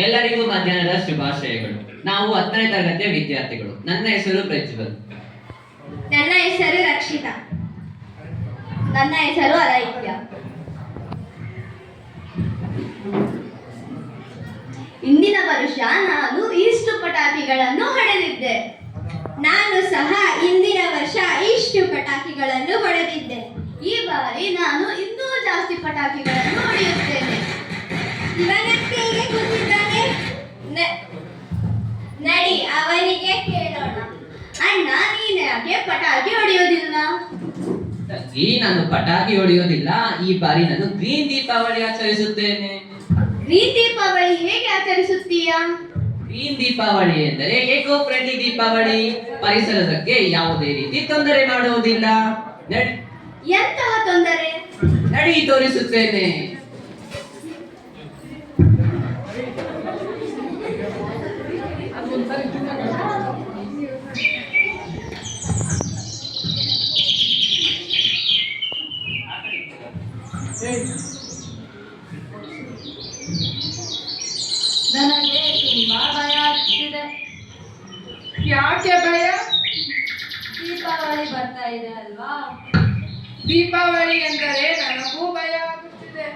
ಎಲ್ಲರಿಗೂ ಮಧ್ಯಾಹ್ನದ ಶುಭಾಶಯಗಳು. ನಾವು 10ನೇ ತರಗತಿಯ ವಿದ್ಯಾರ್ಥಿಗಳು. ನನ್ನ ಹೆಸರು ಪ್ರಜ್ವಲ್. ನನ್ನ ಹೆಸರು ರಕ್ಷಿತಾ. ನನ್ನ ಹೆಸರು ಅಲೈಕ್ಯ. ಇಂದಿನ ವರ್ಷ ನಾನು ಇಷ್ಟು ಪಟಾಕಿಗಳನ್ನು ಹೊಡೆದಿದ್ದೆ. ನಾನು ಸಹ ಇಂದಿನ ವರ್ಷ ಇಷ್ಟು ಪಟಾಕಿಗಳನ್ನು ಹೊಡೆದಿದ್ದೆ. ಈ ಬಾರಿ ನಾನು ಇನ್ನೂ ಜಾಸ್ತಿ ಪಟಾಕಿಗಳನ್ನು ಹೊಡೆಯುತ್ತೇನೆ. ಇವನಕ್ಕೆ ಹೇಗೆ ಕೂತಿದ್ದಾನೆ? ನಡಿ ಅವನಿಗೆ ಕೇಳೋಣ. ಅಣ್ಣ, ನೀನು ಯಾಕೆ ಪಟಾಕಿ ಹೊಡೆಯೋದಿಲ್ಲ? ನಾನು ಪಟಾಕಿ ಹೊಡೆಯೋದಿಲ್ಲ. ಈ ಬಾರಿ ನಾನು ಗ್ರೀನ್ ದೀಪಾವಳಿ ಆಚರಿಸುತ್ತೇನೆ. ಗ್ರೀನ್ ದೀಪಾವಳಿ ಹೇಗೆ ಆಚರಿಸುತ್ತೀಯಾ? ಗ್ರೀನ್ ದೀಪಾವಳಿ ಎಂದರೆ ಏಕೋ ಫ್ರೆಂಡ್ಲಿ ದೀಪಾವಳಿ. ಪರಿಸರಕ್ಕೆ ಯಾವುದೇ ರೀತಿ ತೊಂದರೆ ಮಾಡುವುದಿಲ್ಲ. ಎಂತಹ ತೊಂದರೆ? ನಡಿ ತೋರಿಸುತ್ತೇನೆ. ನನಗೆ ತುಂಬಾ ಭಯ ಆಗ್ತಿದೆ. ಯಾಕೆ ಭಯ? ದೀಪಾವಳಿ ಬರ್ತಾ ಇದೆ ಅಲ್ವಾ? ದೀಪಾವಳಿ ಎಂದರೆ ನನಗೂ ಭಯ ಆಗುತ್ತಿದೆ.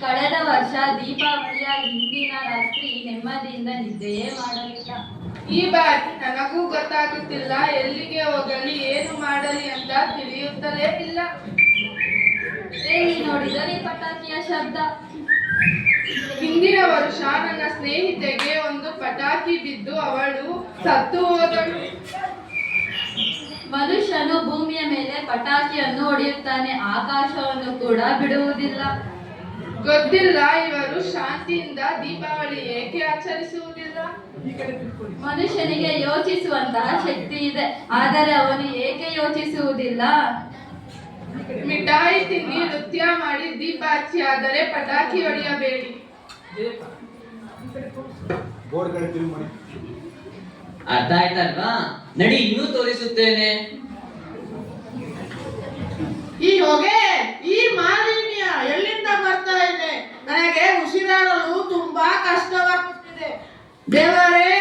ಕಳೆದ ವರ್ಷ ದೀಪಾವಳಿಯ ಹಿಂದಿನ ರಾತ್ರಿ ನೆಮ್ಮದಿಯಿಂದ ನಿದ್ದೆಯೇ ಮಾಡಲಿಲ್ಲ. ಈ ಬಾರಿ ನನಗೂ ಗೊತ್ತಾಗುತ್ತಿಲ್ಲ, ಎಲ್ಲಿಗೆ ಹೋಗಲಿ, ಏನು ಮಾಡಲಿ ಅಂತ ತಿಳಿಯುತ್ತಲೇ ಇಲ್ಲ. ಎಲ್ಲಿ ನೋಡಿದರೆ ಪಟಾಕಿಯ ಶಬ್ದ. ಹಿಂದಿನ ವರ್ಷ ನನ್ನ ಸ್ನೇಹಿತೆಗೆ ಒಂದು ಪಟಾಕಿ ಬಿದ್ದು ಅವಳು ಸತ್ತು ಹೋದಳು. ಮನುಷ್ಯನು ಭೂಮಿಯ ಮೇಲೆ ಪಟಾಕಿಯನ್ನು ಹೊಡೆಯುತ್ತಾನೆ, ಆಕಾಶವನ್ನು ಕೂಡ ಬಿಡುವುದಿಲ್ಲ. ಗೊತ್ತಿಲ್ಲ ಇವರು ಶಾಂತಿಯಿಂದ ದೀಪಾವಳಿ ಏಕೆ ಆಚರಿಸುವುದಿಲ್ಲ. ಮನುಷ್ಯನಿಗೆ ಯೋಚಿಸುವಂತಹ ಶಕ್ತಿ ಇದೆ, ಆದರೆ ಅವನು ಏಕೆ ಯೋಚಿಸುವುದಿಲ್ಲ? ಮಿಠಾಯಿ ತಿನ್ನಿ, ನೃತ್ಯ ಮಾಡಿ, ದೀಪ ಹಚ್ಚಿ, ಆದರೆ ಪಟಾಕಿ ಹೊಡೆಯಬೇಡಿ. ಅರ್ಥ ಆಯ್ತಲ್ವಾ? ನಡಿ ಇನ್ನೂ ತೋರಿಸುತ್ತೇನೆ. ಈ ಹೊಗೆ, ಈ ಮಾಲಿನ್ಯ ಎಲ್ಲಿಂದ ಬರ್ತಾ ಇದೆ? ನನಗೆ ಉಸಿರಾಡಲು ತುಂಬಾ ಕಷ್ಟವಾಗುತ್ತಿದೆ. ದೇವರೇ,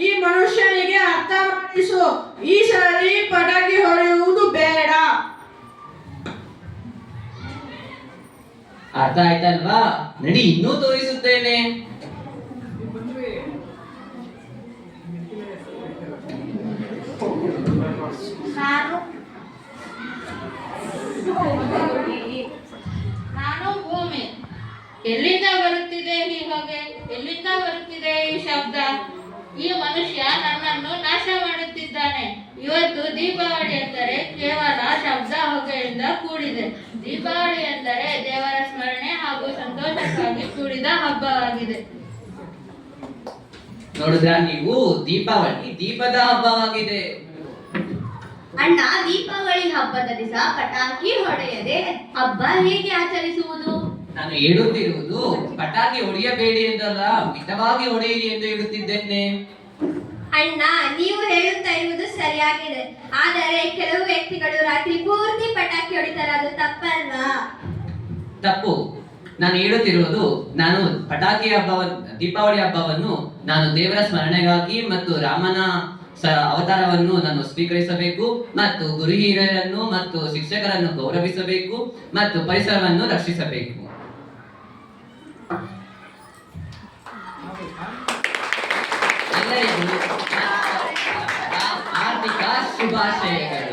ಈ ಮನುಷ್ಯನಿಗೆ ಅರ್ಥ ಮಾಡಿಸು. ಈ ಸರಿ ಪಟಾಕಿ ಹೊಡೆಯುವುದು ಬೇಡ. ಅರ್ಥ ಆಯ್ತಲ್ವಾ? ನಡಿ ಇನ್ನೂ ತೋರಿಸುತ್ತೇನೆ. ನಾನು ಭೂಮಿ. ಎಲ್ಲಿಂದ ಬರುತ್ತಿದೆ ಈ ಹೊಗೆ? ಎಲ್ಲಿಂದ ಬರುತ್ತಿದೆ ಈ ಶಬ್ದ? ಈ ಮನುಷ್ಯ ನನ್ನನ್ನು ನಾಶ ಮಾಡುತ್ತಿದ್ದಾನೆ. ಇವತ್ತು ದೀಪಾವಳಿ ಎಂದರೆ ಕೇವಲ ಶಬ್ದ ಹೊಗೆಯಿಂದ ಕೂಡಿದೆ. ದೀಪಾವಳಿ ಎಂದರೆ ದೇವರ ಸ್ಮರಣೆ ಹಾಗೂ ಸಂತೋಷಕ್ಕಾಗಿ ಕೂಡಿದ ಹಬ್ಬವಾಗಿದೆ. ನೋಡಿದ್ರ ನೀವು? ದೀಪಾವಳಿ ದೀಪದ ಹಬ್ಬವಾಗಿದೆ. ಅಣ್ಣ, ದೀಪಾವಳಿ ಹಬ್ಬದ ದಿವಸ ಪಟಾಕಿ ಹೊಡೆಯದೆ ಹಬ್ಬ ಹೇಗೆ ಆಚರಿಸುವುದು? ನಾನು ಹೇಳುತ್ತಿರುವುದು ಪಟಾಕಿ ಹೊಡೆಯಬೇಡಿ ಎಂದಲ್ಲ, ಮಿತವಾಗಿ ಹೊಡೆಯಿರಿ ಎಂದು ಹೇಳುತ್ತಿದ್ದೇನೆ. ಅಣ್ಣ, ನೀವು ಹೇಳುತ್ತಾ ಇರುವುದು ಸರಿಯಾಗಿದೆ, ಆದರೆ ಕೆಲವು ವ್ಯಕ್ತಿಗಳು ರಾತ್ರಿ ಪೂರ್ತಿ ಪಟಾಕಿ ಹೊಡಿತಾರೆ, ಅದು ತಪ್ಪಲ್ವಾ? ತಪ್ಪು. ನಾನು ಹೇಳುತ್ತಿರುವುದು, ನಾನು ಪಟಾಕಿ ದೀಪಾವಳಿ ಹಬ್ಬವನ್ನು ನಾನು ದೇವರ ಸ್ಮರಣೆಗಾಗಿ ಮತ್ತು ರಾಮನ ಅವತಾರವನ್ನು ನಾನು ಸ್ವೀಕರಿಸಬೇಕು ಮತ್ತು ಗುರು ಹಿರಿಯರನ್ನು ಮತ್ತು ಶಿಕ್ಷಕರನ್ನು ಗೌರವಿಸಬೇಕು ಮತ್ತು ಪರಿಸರವನ್ನು ರಕ್ಷಿಸಬೇಕು. ಎಲ್ಲರಿಗೂ ಆರ್ಥಿಕ ಶುಭಾಶಯಗಳು.